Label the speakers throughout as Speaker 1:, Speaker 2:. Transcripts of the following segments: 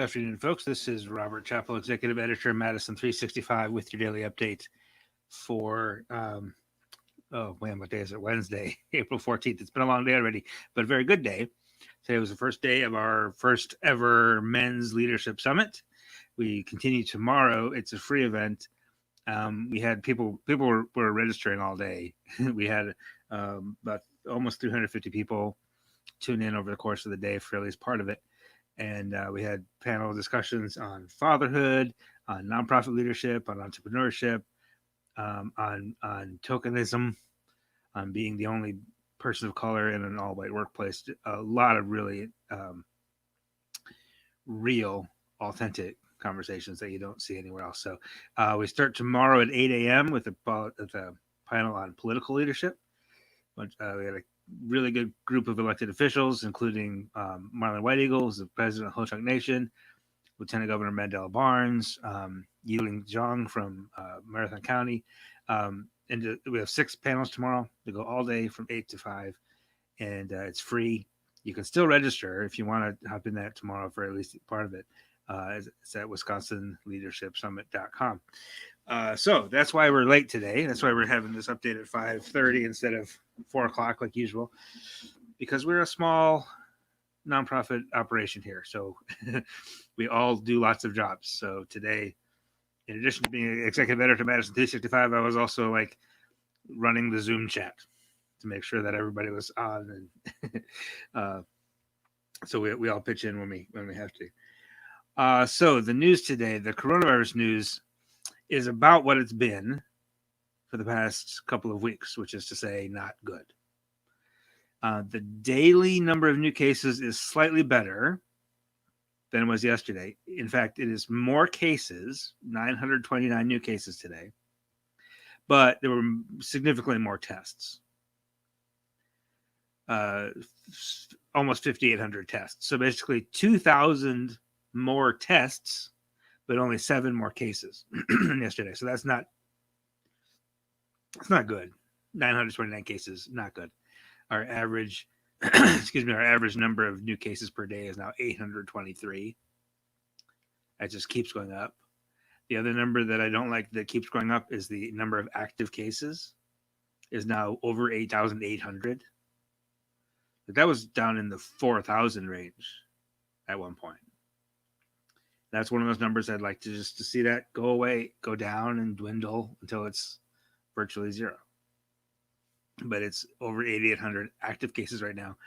Speaker 1: afternoon, folks. This is Robert Chappell, Executive Editor of Madison365, with your daily update for, oh man, what day is it? Wednesday, April 14th. It's been a long day already, but a very good day. Today was the first day of our first ever Men's Leadership Summit. We continue tomorrow. It's a free event. We had people were registering all day. We had about almost 350 people tune in over the course of the day for at least part of it. And we had panel discussions on fatherhood, on nonprofit leadership, on entrepreneurship, on tokenism, on being the only person of color in an all-white workplace. A lot of really real, authentic conversations that you don't see anywhere else. So we start tomorrow at 8 a.m. with a panel on political leadership. We had a really good group of elected officials, including Marlon White Eagle, who's the president of Ho Chunk Nation, Lieutenant Governor Mandela Barnes, Yiling Zhang from Marathon County. And we have 6 panels tomorrow. They go all day from 8 to 5, and it's free. You can still register if you want to hop in that tomorrow for at least part of it. It's at wisconsinleadershipsummit.com. So that's why we're late today. That's why we're having this update at 5:30 instead of 4 o'clock like usual, because we're a small nonprofit operation here. So we all do lots of jobs. So today, in addition to being executive editor to Madison365, I was also like running the Zoom chat to make sure that everybody was on, and so we all pitch in when we have to. So the news today, the coronavirus news, is about what it's been for the past couple of weeks, which is to say, not good. The daily number of new cases is slightly better than it was yesterday. In fact, it is more cases, 929 new cases today, but there were significantly more tests. Almost 5,800 tests. So basically 2,000 more tests, but only 7 more cases than yesterday. So it's not good. 929 cases, not good. Our average, our average number of new cases per day is now 823. That just keeps going up. The other number that I don't like that keeps going up is the number of active cases is now over 8,800. But that was down in the 4,000 range at one point. That's one of those numbers I'd like to see that go away, go down and dwindle until it's virtually zero. But it's over 8,800 active cases right now.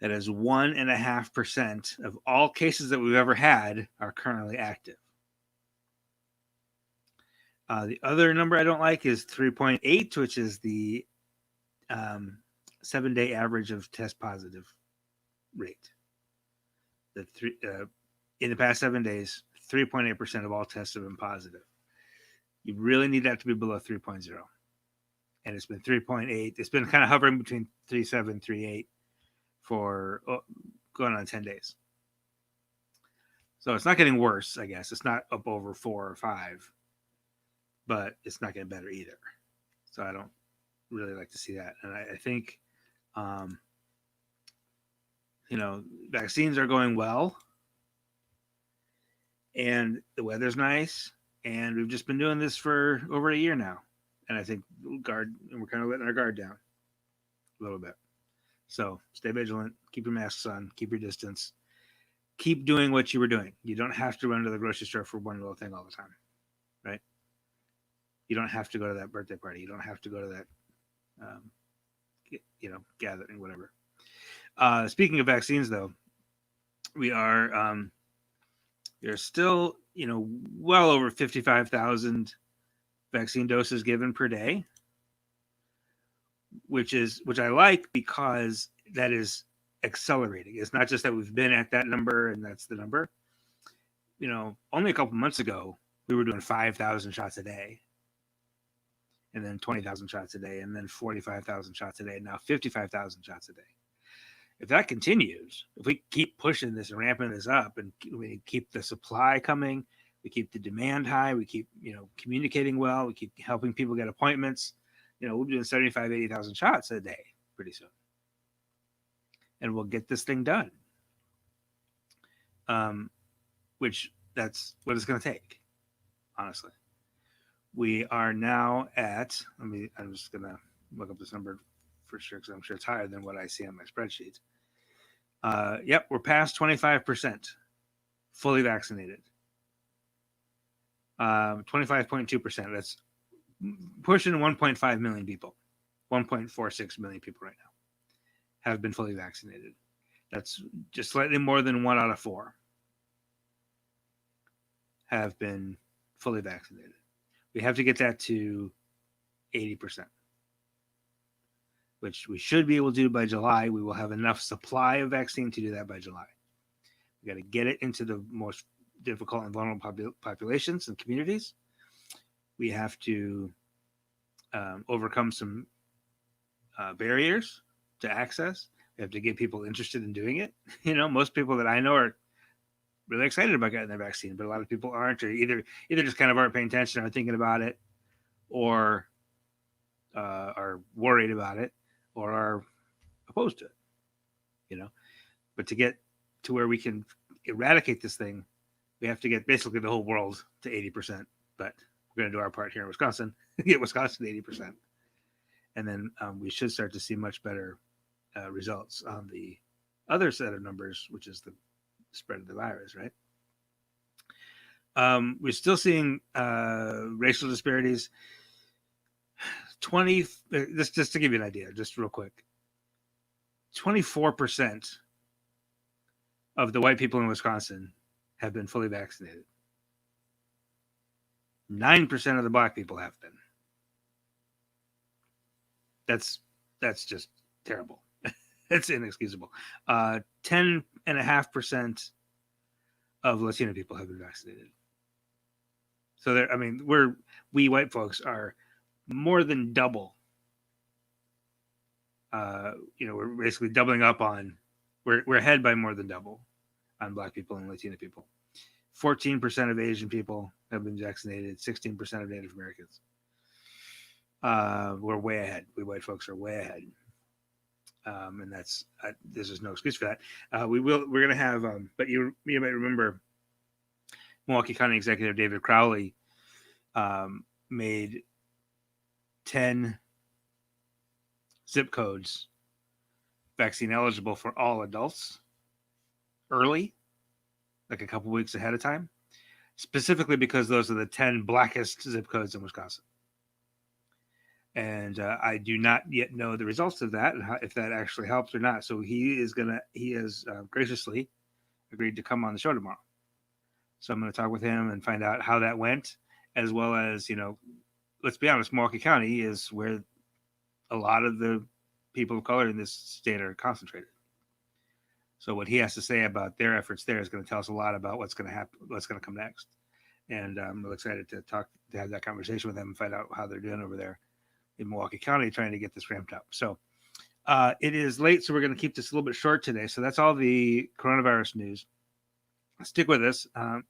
Speaker 1: That is 1.5% of all cases that we've ever had are currently active. The other number I don't like is 3.8, which is the 7-day average of test positive rate. In the past 7 days, 3.8% of all tests have been positive. You really need that to be below 3.0. And it's been 3.8. It's been kind of hovering between 3.7, 3.8 for going on 10 days. So it's not getting worse, I guess. It's not up over 4 or 5, but it's not getting better either. So I don't really like to see that. And I think, vaccines are going well. And the weather's nice, and we've just been doing this for over a year now. And I think we're kind of letting our guard down a little bit. So stay vigilant, keep your masks on, keep your distance, keep doing what you were doing. You don't have to run to the grocery store for one little thing all the time, right? You don't have to go to that birthday party. You don't have to go to that, gathering, whatever. Speaking of vaccines, though, we are... There's still, well over 55,000 vaccine doses given per day, which I like because that is accelerating. It's not just that we've been at that number and that's the number. Only a couple months ago, we were doing 5,000 shots a day, and then 20,000 shots a day, and then 45,000 shots a day, and now 55,000 shots a day. If that continues, if we keep pushing this and ramping this up, and we keep the supply coming, we keep the demand high, we keep, communicating well, we keep helping people get appointments, we'll be doing 75, 80,000 shots a day pretty soon. And we'll get this thing done. which that's what it's going to take, honestly. We are now at, I'm just going to look up this number for sure because I'm sure it's higher than what I see on my spreadsheet. Yep, we're past 25% fully vaccinated. 25.2%. That's pushing 1.5 million people. 1.46 million people right now have been fully vaccinated. That's just slightly more than 1 out of 4 have been fully vaccinated. We have to get that to 80%, which we should be able to do by July. We will have enough supply of vaccine to do that by July. We got to get it into the most difficult and vulnerable populations and communities. We have to overcome some barriers to access. We have to get people interested in doing it. Most people that I know are really excited about getting their vaccine, but a lot of people aren't, or either just kind of aren't paying attention, aren't thinking about it, or are worried about it, or are opposed to it. But to get to where we can eradicate this thing, we have to get basically the whole world to 80%. But we're going to do our part here in Wisconsin, get Wisconsin to 80%. And then we should start to see much better results on the other set of numbers, which is the spread of the virus, right? We're still seeing racial disparities. Just to give you an idea, just real quick, 24% of the white people in Wisconsin have been fully vaccinated. 9% of the black people have been. That's just terrible. It's inexcusable. 10.5% of Latino people have been vaccinated. So we white folks are more than double. We're basically doubling up on. We're ahead by more than double on black people and Latino people. 14% of Asian people have been vaccinated. 16% of Native Americans. We're way ahead. We white folks are way ahead. And that's there's just no excuse for that. We're going to have, but you might remember Milwaukee County Executive David Crowley made 10 zip codes vaccine eligible for all adults early, like a couple weeks ahead of time, specifically because those are the 10 blackest zip codes in Wisconsin. And I do not yet know the results of that and if that actually helps or not. So he has graciously agreed to come on the show tomorrow. So I'm going to talk with him and find out how that went, as well as, let's be honest, Milwaukee County is where a lot of the people of color in this state are concentrated. So what he has to say about their efforts there is going to tell us a lot about what's going to happen, what's going to come next. And I'm really excited to have that conversation with them and find out how they're doing over there in Milwaukee County, trying to get this ramped up. So it is late, so we're going to keep this a little bit short today. So that's all the coronavirus news. Stick with us. I'm going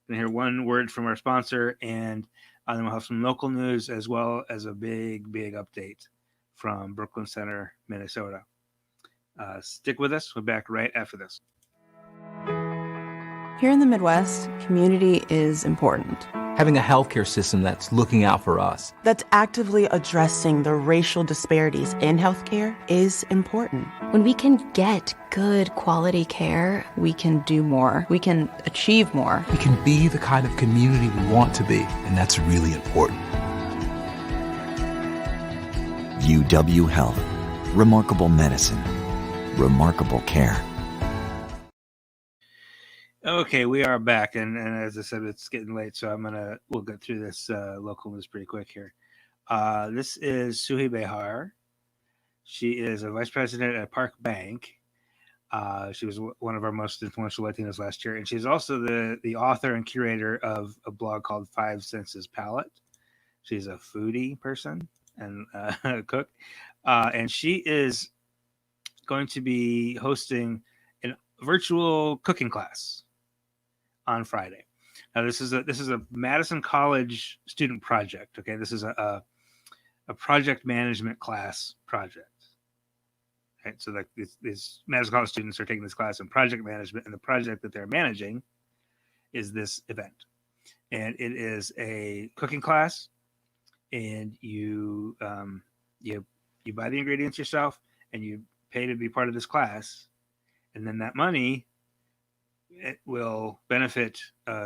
Speaker 1: to hear one word from our sponsor, and then we'll have some local news as well as a big update from Brooklyn Center, Minnesota. Stick with us. We're back right after this.
Speaker 2: Here in the Midwest, community is important.
Speaker 3: Having a healthcare system that's looking out for us,
Speaker 2: that's actively addressing the racial disparities in healthcare is important.
Speaker 4: When we can get good quality care, we can do more. We can achieve more.
Speaker 3: We can be the kind of community we want to be, and that's really important.
Speaker 5: UW Health. Remarkable medicine. Remarkable care.
Speaker 1: Okay, we are back, and as I said, it's getting late, so we'll get through this local news pretty quick here. This is Suhi Behar. She is a vice president at Park Bank. She was one of our most influential Latinos last year, and she's also the author and curator of a blog called Five Senses Palette. She's a foodie person and a cook, and she is going to be hosting a virtual cooking class on Friday. Now, this is a Madison College student project. Okay, this is a project management class project. Right, so like these Madison College students are taking this class in project management, and the project that they're managing is this event, and it is a cooking class, and you buy the ingredients yourself, and you pay to be part of this class, and then that money it will benefit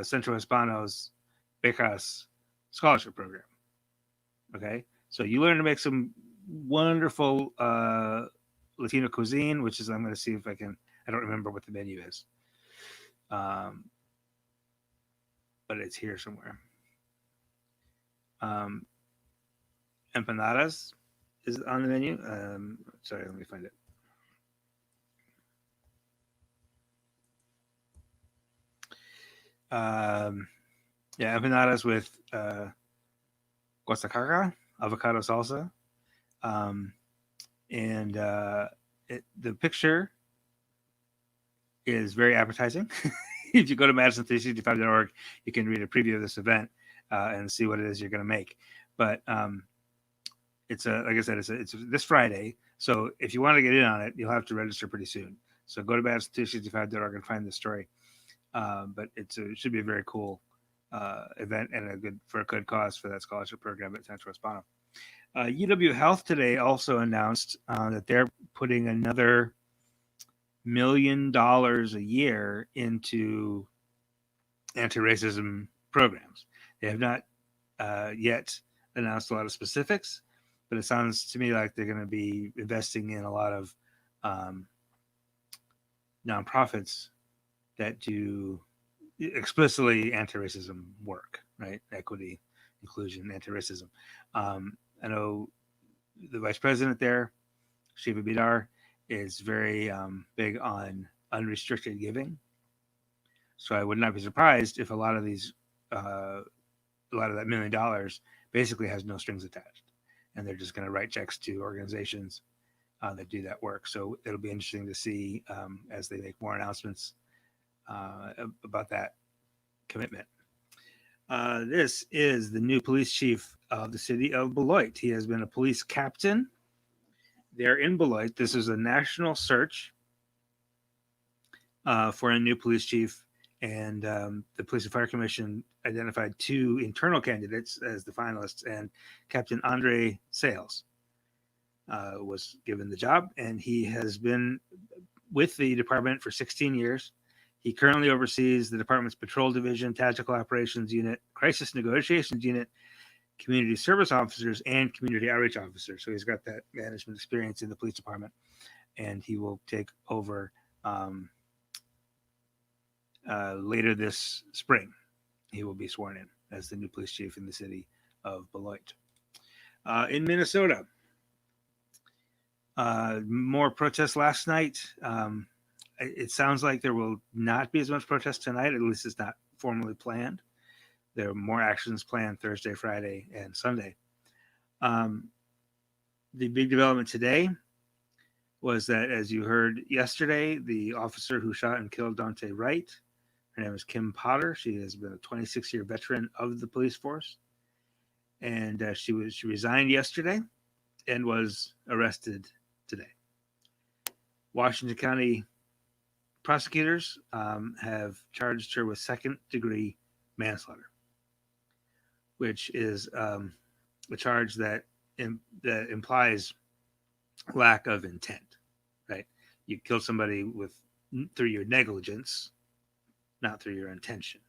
Speaker 1: Centro Hispano's Becas scholarship program. Okay, so you learn to make some wonderful Latino cuisine, which is I'm going to see if I can. I don't remember what the menu is, but it's here somewhere. Empanadas is on the menu. Sorry, let me find it. Yeah, empanadas with guasacaca, avocado salsa, and the picture is very appetizing. If you go to Madison365.org, you can read a preview of this event and see what it is you're going to make. But it's like I said, it's this Friday. So if you want to get in on it, you'll have to register pretty soon. So go to Madison365.org and find the story. But it should be a very cool event and a good cause for that scholarship program at Centro Hispano. UW Health today also announced that they're putting another $1 million a year into anti-racism programs. They have not yet announced a lot of specifics, but it sounds to me like they're going to be investing in a lot of nonprofits that do explicitly anti-racism work, right? Equity, inclusion, anti-racism. I know the vice president there, Shiva Bidar, is very big on unrestricted giving. So I would not be surprised if a lot of that $1 million basically has no strings attached, and they're just going to write checks to organizations that do that work. So it'll be interesting to see as they make more announcements about that commitment. This is the new police chief of the city of Beloit. He has been a police captain there in Beloit. This is a national search for a new police chief, and the Police and Fire Commission identified 2 internal candidates as the finalists, and Captain Andre Sales was given the job, and he has been with the department for 16 years. He currently oversees the department's patrol division, tactical operations unit, crisis negotiations unit, community service officers, and community outreach officers. So he's got that management experience in the police department, and he will take over later this spring. He will be sworn in as the new police chief in the city of Beloit. In Minnesota, more protests last night. It sounds like there will not be as much protest tonight. At least it's not formally planned. There are more actions planned Thursday, Friday, and Sunday. The big development today was that, as you heard yesterday, the officer who shot and killed Daunte Wright, her name is Kim Potter. She has been a 26-year veteran of the police force, and she resigned yesterday and was arrested today. Washington County prosecutors have charged her with second-degree manslaughter, which is a charge that implies lack of intent, right? You kill somebody through your negligence, not through your intention.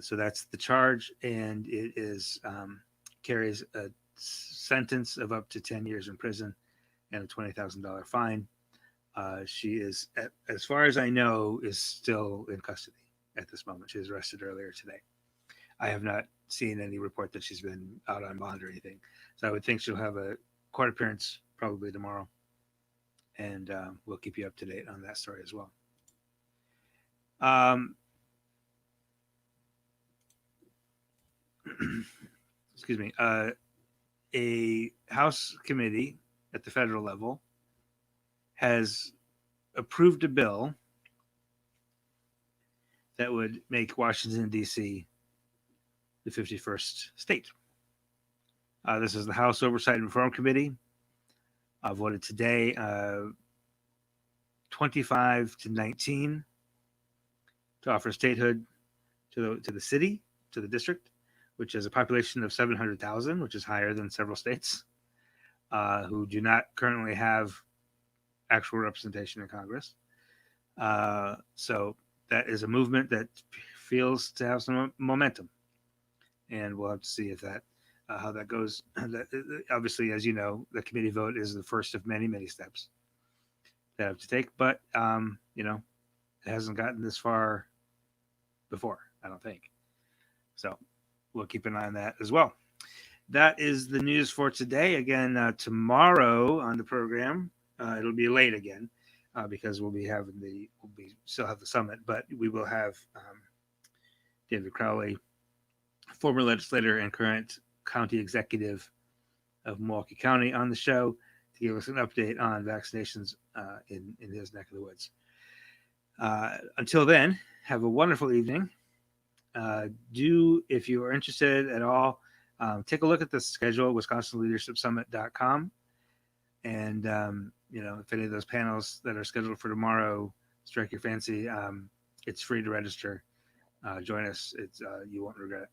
Speaker 1: So that's the charge, and it is carries a sentence of up to 10 years in prison and a $20,000 fine. She is, as far as I know, is still in custody at this moment. She was arrested earlier today. I have not seen any report that she's been out on bond or anything. So I would think she'll have a court appearance probably tomorrow. And we'll keep you up to date on that story as well. Excuse me. A House committee at the federal level has approved a bill that would make Washington, D.C. the 51st state. This is the House Oversight and Reform Committee. Voted today 25 to 19 to offer statehood to the city, to the district, which has a population of 700,000, which is higher than several states, who do not currently have actual representation in Congress. So that is a movement that feels to have some momentum, and we'll have to see if that how that goes. Obviously, as you know, the committee vote is the first of many steps that have to take, but it hasn't gotten this far before, I don't think. So we'll keep an eye on that as well. That is the news for today. Again, tomorrow on the program, it'll be late again because we'll still have the summit, but we will have David Crowley, former legislator and current county executive of Milwaukee County, on the show to give us an update on vaccinations in his neck of the woods. Until then, have a wonderful evening. If you are interested at all, take a look at the schedule, wisconsinleadershipsummit.com. And, if any of those panels that are scheduled for tomorrow strike your fancy, it's free to register. Join us. You won't regret it.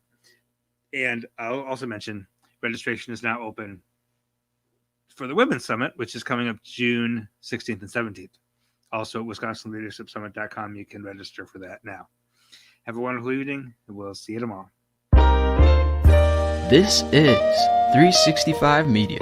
Speaker 1: And I'll also mention registration is now open for the Women's Summit, which is coming up June 16th and 17th. Also at wisconsinleadershipsummit.com, you can register for that now. Have a wonderful evening, and we'll see you tomorrow.
Speaker 6: This is 365 Media.